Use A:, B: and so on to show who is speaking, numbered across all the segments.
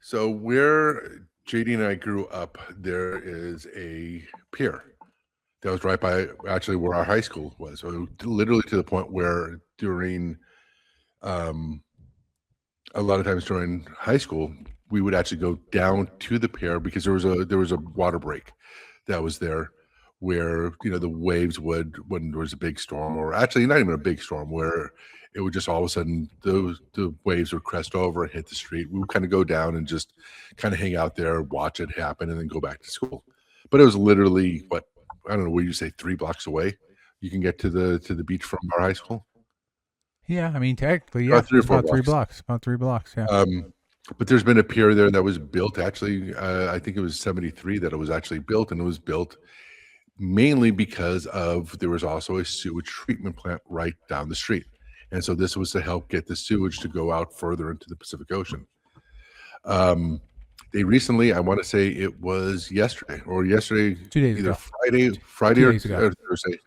A: So where JD and I grew up, there is a pier that was right by actually where our high school was. So literally to the point where during um, a lot of times during high school, we would actually go down to the pier because there was a water break that was there where the waves would when there was a big storm, or actually not even a big storm, where it would just all of a sudden the waves would crest over and hit the street. We would kind of go down and just kind of hang out there, watch it happen, and then go back to school. But it was literally what, I don't know, what you say, 3 blocks away. You can get to the beach from our high school.
B: Yeah, I mean, technically, yeah,
A: About three or
B: it's
A: four
B: about three
A: blocks.
B: blocks. About 3 blocks. Yeah.
A: But there's been a pier there that was built actually. I think it was '73 that it was actually built, and it was built mainly because of there was also a sewage treatment plant right down the street, and so this was to help get the sewage to go out further into the Pacific Ocean. Um, they recently, I want to say it was yesterday,
B: 2 days
A: either
B: ago.
A: Friday
B: Two
A: or
B: days ago.
A: Thursday,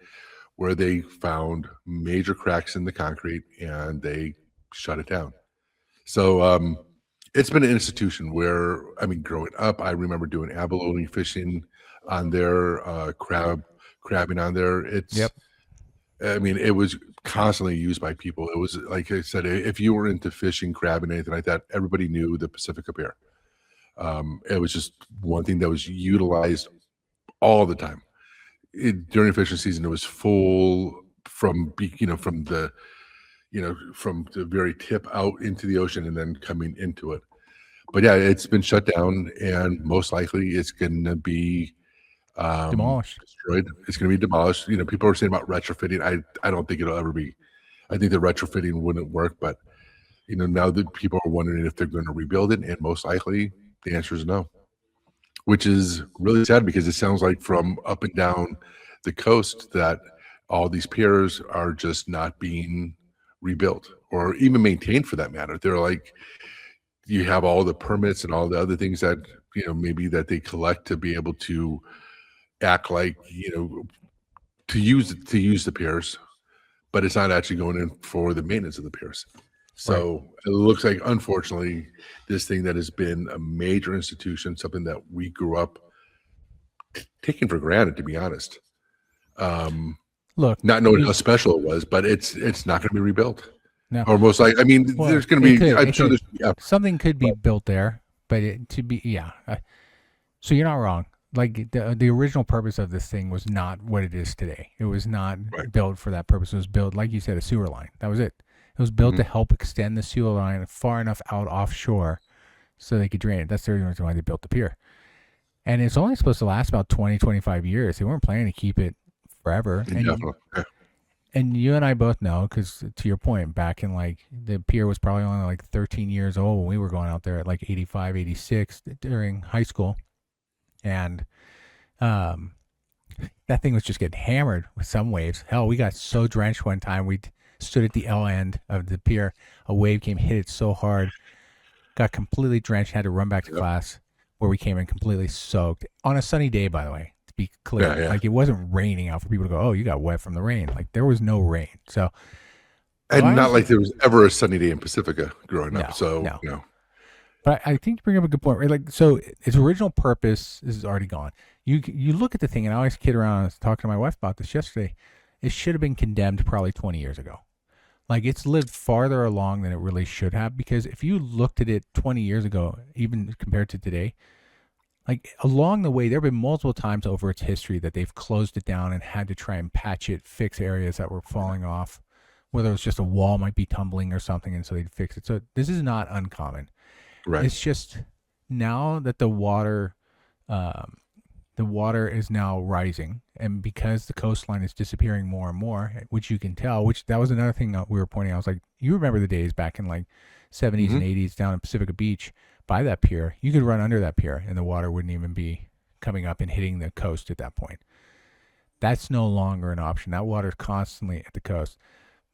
A: where they found major cracks in the concrete and they shut it down. So it's been an institution where, I mean, growing up, I remember doing abalone fishing on there, crabbing on there.
B: Yep.
A: I mean, it was constantly used by people. It was like I said, if you were into fishing, crabbing, anything like that, everybody knew the Pacifica Pier. It was just one thing that was utilized all the time. During fishing season, it was full from the very tip out into the ocean and then coming into it. But yeah, it's been shut down, and most likely it's going to be
B: Demolished.
A: destroyed. It's going to be demolished. People are saying about retrofitting. I don't think it'll ever be. I think the retrofitting wouldn't work, but now that people are wondering if they're going to rebuild it, and most likely the answer is no, which is really sad because it sounds like from up and down the coast that all these piers are just not being rebuilt or even maintained for that matter. They're like, you have all the permits and all the other things that maybe that they collect to be able to act like to use the piers, but it's not actually going in for the maintenance of the piers. So
B: Right.
A: it looks like, unfortunately, this thing that has been a major institution, something that we grew up taking for granted, to be honest.
B: Look,
A: Not knowing how special it was, but it's not going to be rebuilt.
B: no.
A: Or most likely, I mean,
B: Well,
A: there's going to
B: it
A: be.
B: could.
A: I'm
B: It
A: sure
B: could.
A: there's. Yeah,
B: Something could be built there, but yeah. So you're not wrong. Like the original purpose of this thing was not what it is today. It was not
A: right.
B: built for that purpose. It was built, like you said, a sewer line. That was it. It was built to help extend the sewer line far enough out offshore so they could drain it. That's the reason why they built the pier. And it's only supposed to last about 20, 25 years. They weren't planning to keep it forever.
A: Definitely. Yeah.
B: And you and I both know, because to your point, back in like the pier was probably only like 13 years old when we were going out there at like 85, 86 during high school. And that thing was just getting hammered with some waves. Hell, we got so drenched one time. We stood at the L end of the pier. A wave came, hit it so hard, got completely drenched, had to run back to class where we came in completely soaked on a sunny day, by the way, to be clear.
A: Yeah.
B: Like it wasn't raining out for people to go, oh, you got wet from the rain. Like there was no rain. So,
A: And not like there was ever a sunny day in Pacifica growing up. So,
B: no. But I think you bring up a good point, right? Like, so its original purpose is already gone. You look at the thing, and I always kid around. I was talking to my wife about this yesterday. It should have been condemned probably 20 years ago. Like, it's lived farther along than it really should have, because if you looked at it 20 years ago, even compared to today, like along the way, there have been multiple times over its history that they've closed it down and had to try and patch it, fix areas that were falling off, whether it was just a wall might be tumbling or something, and so they'd fix it. So this is not uncommon.
A: right.
B: It's just now that the water is now rising, and because the coastline is disappearing more and more, which you can tell. Which that was another thing we were pointing out. I was like, you remember the days back in like 70s and 80s down in Pacifica Beach by that pier? You could run under that pier, and the water wouldn't even be coming up and hitting the coast at that point. That's no longer an option. That water is constantly at the coast.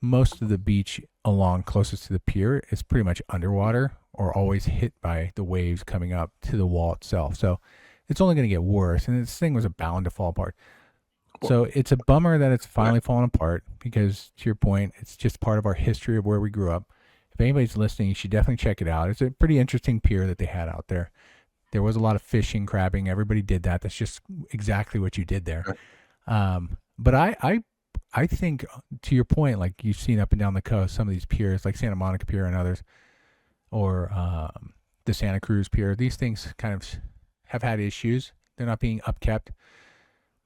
B: Most of the beach along closest to the pier is pretty much underwater or always hit by the waves coming up to the wall itself. So it's only going to get worse. And this thing was bound to fall apart. So it's a bummer that it's finally fallen apart because, to your point, it's just part of our history of where we grew up. if anybody's listening, you should definitely check it out. It's a pretty interesting pier that they had out there. There was a lot of fishing, crabbing. Everybody did that. That's just exactly what you did there.
A: Okay.
B: But I think to your point, like you've seen up and down the coast, some of these piers, like Santa Monica Pier and others, or the Santa Cruz Pier, these things kind of have had issues. They're not being upkept,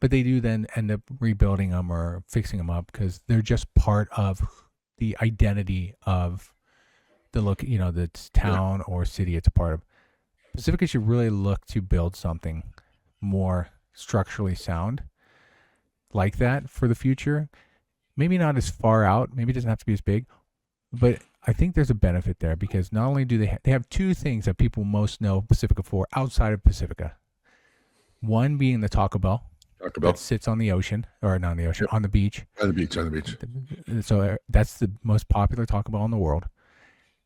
B: but they do then end up rebuilding them or fixing them up because they're just part of the identity of the
A: Yeah.
B: town or city it's a part of. Pacifica should really look to build something more structurally sound like that for the future. Maybe not as far out. Maybe it doesn't have to be as big, but I think there's a benefit there because not only do they have two things that people most know Pacifica for outside of Pacifica. One being the Taco Bell
A: Taco
B: that
A: Bell.
B: sits on the ocean, or not on the ocean,
A: Yep.
B: on the beach.
A: On the beach. On the beach.
B: So that's the most popular Taco Bell in the world.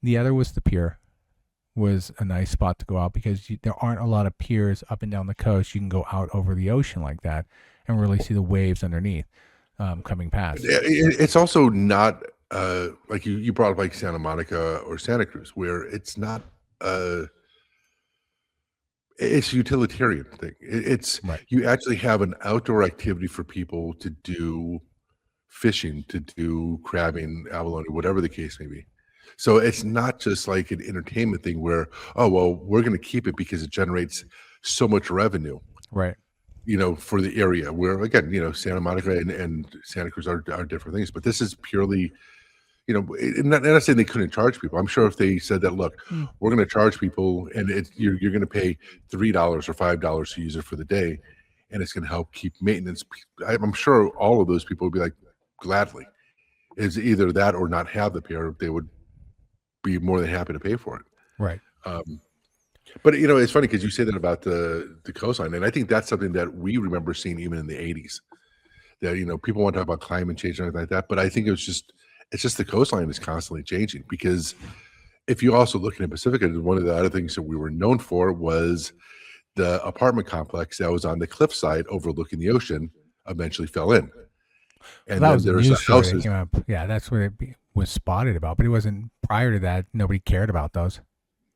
B: The other was the pier, was a nice spot to go out because there aren't a lot of piers up and down the coast. You can go out over the ocean like that and really see the waves underneath coming past.
A: It's also not like you brought up like Santa Monica or Santa Cruz, where it's not it's a utilitarian thing. It's
B: Right.
A: you actually have an outdoor activity for people to do fishing, to do crabbing, abalone, whatever the case may be. So it's not just like an entertainment thing where, oh well, we're going to keep it because it generates so much revenue,
B: Right.
A: for the area. Where again, Santa Monica and Santa Cruz are different things, but this is purely not saying they couldn't charge people. I'm sure if they said that, look,
B: Mm.
A: we're going to charge people, and you're going to pay $3 or $5 to use it for the day, and it's going to help keep maintenance. I'm sure all of those people would be like, gladly. Is either that or not have the pier. They would be more than happy to pay for it.
B: Right.
A: But it's funny because you say that about the coastline, and I think that's something that we remember seeing even in the '80s. That people want to talk about climate change and everything like that, but I think it's just the coastline is constantly changing because if you also look at Pacifica, one of the other things that we were known for was the apartment complex that was on the cliffside overlooking the ocean eventually fell in.
B: Well,
A: And
B: that
A: then
B: was a
A: there's
B: news
A: the
B: story that
A: houses.
B: came up. Yeah, that's what was spotted about, but it wasn't prior to that. Nobody cared about those.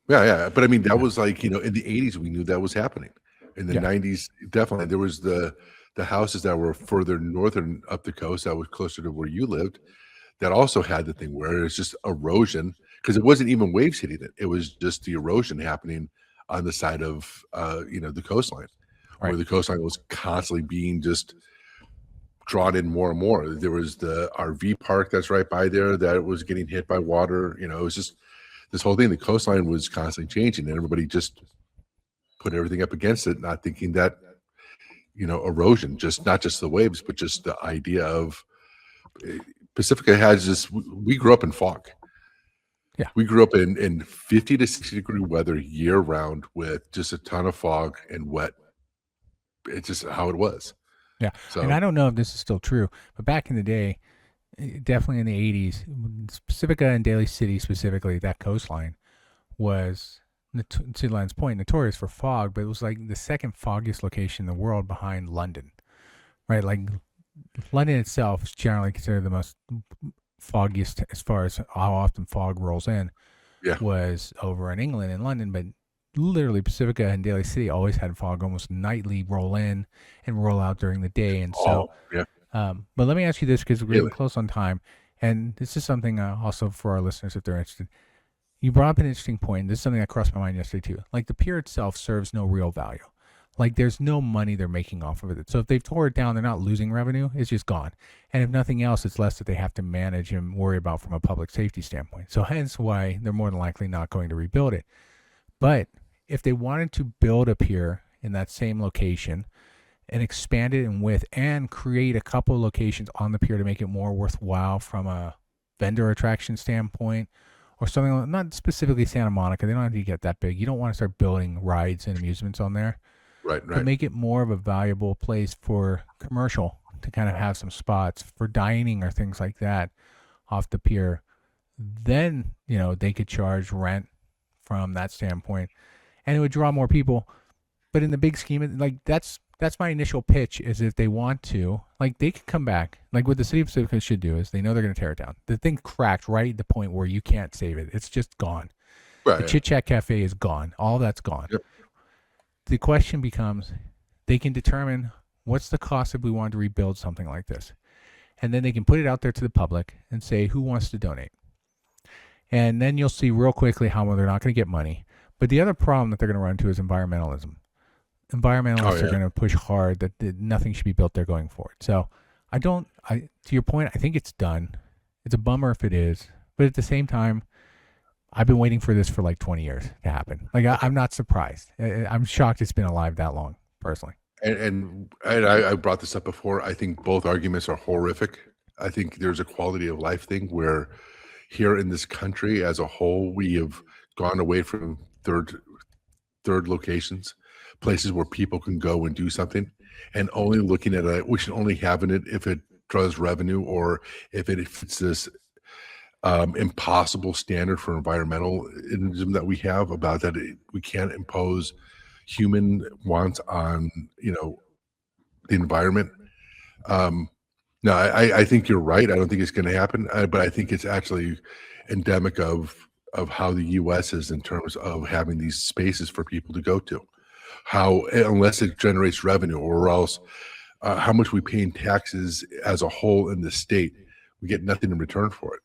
A: Yeah, yeah. But I mean, that
B: Yeah.
A: was like, in the '80s, we knew that was happening. In the
B: Yeah.
A: '90s, definitely. There was the houses that were further northern up the coast that was closer to where you lived that also had the thing where it's just erosion because it wasn't even waves hitting it. It was just the erosion happening on the side of the coastline, where
B: Right.
A: the coastline was constantly being just drawn in more and more. There was the RV park that's right by there that was getting hit by water. It was just this whole thing. The coastline was constantly changing, and everybody just put everything up against it, not thinking that erosion, just not just the waves, but just the idea of Pacifica has this. We grew up in fog.
B: Yeah.
A: We grew up in 50 to 60-degree weather year round with just a ton of fog and wet. It's just how it was.
B: Yeah. And
A: So
B: I don't know if this is still true, but back in the day, definitely in the 80s, Pacifica and Daly City specifically, that coastline was, to Len's point, notorious for fog, but it was like the second foggiest location in the world behind London, right? Like London itself is generally considered the most foggiest as far as how often fog rolls in
A: yeah.
B: was over in England and London, but literally Pacifica and Daly City always had fog almost nightly roll in and roll out during the day. And so,
A: Oh, yeah.
B: but let me ask you this because we're getting
A: Really.
B: close on time. And this is something also for our listeners if they're interested. You brought up an interesting point. This is something that crossed my mind yesterday too. Like the pier itself serves no real value. Like there's no money they're making off of it. So if they've tore it down, they're not losing revenue. It's just gone. And if nothing else, it's less that they have to manage and worry about from a public safety standpoint. So hence why they're more than likely not going to rebuild it. But if they wanted to build a pier in that same location and expand it in width and create a couple locations on the pier to make it more worthwhile from a vendor attraction standpoint or something like, not specifically Santa Monica. They don't have to get that big. You don't want to start building rides and amusements on there.
A: Right.
B: But make it more of a valuable place for commercial to kind of have some spots for dining or things like that off the pier. Then, they could charge rent from that standpoint and it would draw more people. But in the big scheme, like that's that's my initial pitch. Is if they want to, like, they could come back. Like what the city of Pacifica should do is they know they're going to tear it down. The thing cracked right at the point where you can't save it. It's just gone. The
A: Right. Yeah.
B: Chit Chat Cafe is gone. All that's gone.
A: Yep.
B: The question becomes, they can determine what's the cost if we want to rebuild something like this, and then they can put it out there to the public and say who wants to donate. And then you'll see real quickly how they're not going to get money. But the other problem that they're going to run into is environmentalism. Environmentalists are going to push hard that nothing should be built there going forward. So to your point, I think it's done. It's a bummer if it is, but at the same time, I've been waiting for this for like 20 years to happen. Like I'm not surprised. I'm shocked it's been alive that long, personally.
A: And I brought this up before. I think both arguments are horrific. I think there's a quality of life thing where here in this country as a whole, we have gone away from third locations, places where people can go and do something, and only looking at it. We should only have it if it draws revenue or if it fits this impossible standard for environmentalism that we have about that we can't impose human wants on the environment. No, I think you're right. I don't think it's going to happen, but I think it's actually endemic of how the U.S. is in terms of having these spaces for people to go to. How, unless it generates revenue, or else how much we pay in taxes as a whole in the state, we get nothing in return for it.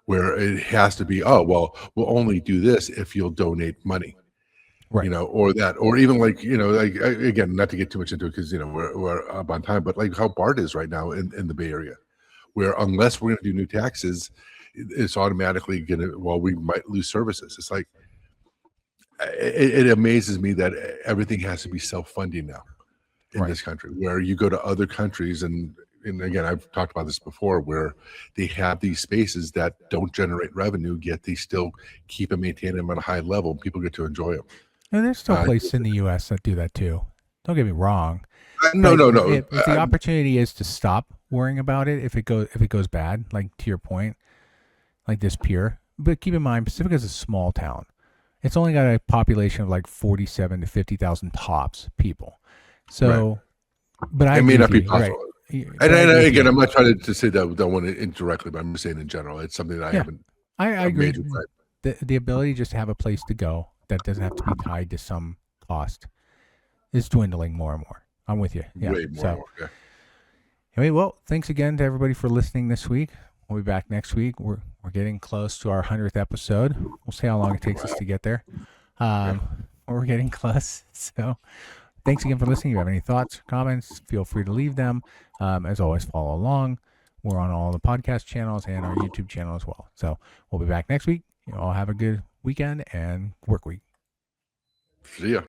A: Where it has to be, oh well, we'll only do this if you'll donate money.
B: Right.
A: Or that, or even like, like, again, not to get too much into it because, we're up on time, but like how BART is right now in the Bay Area, where unless we're going to do new taxes, it's automatically going to, we might lose services. It's like, it amazes me that everything has to be self-funding now in this country, where you go to other countries and again, I've talked about this before, where they have these spaces that don't generate revenue, yet they still keep and maintain them at a high level. People get to enjoy them.
B: And there's still places in the U.S. that do that too. Don't get me wrong.
A: No.
B: If the opportunity is to stop worrying about it, if it goes bad, like to your point, like this pier. But keep in mind, Pacifica is a small town. It's only got a population of like 47 to 50,000 tops people. So, but I
A: it may not be possible.
B: Right.
A: And again, I'm not trying to say that don't want it indirectly, but I'm just saying in general, it's something that I haven't.
B: I agree. The ability just to have a place to go that doesn't have to be tied to some cost is dwindling more and more. I'm with you. Yeah.
A: Way more and more. Yeah.
B: Anyway, well, thanks again to everybody for listening this week. We'll be back next week. We're getting close to our 100th episode. We'll see how long it takes us to get there. We're getting close. So thanks again for listening. If you have any thoughts, comments, feel free to leave them. As always, follow along. We're on all the podcast channels and our YouTube channel as well. So we'll be back next week. You all have a good weekend and work week.
A: See ya.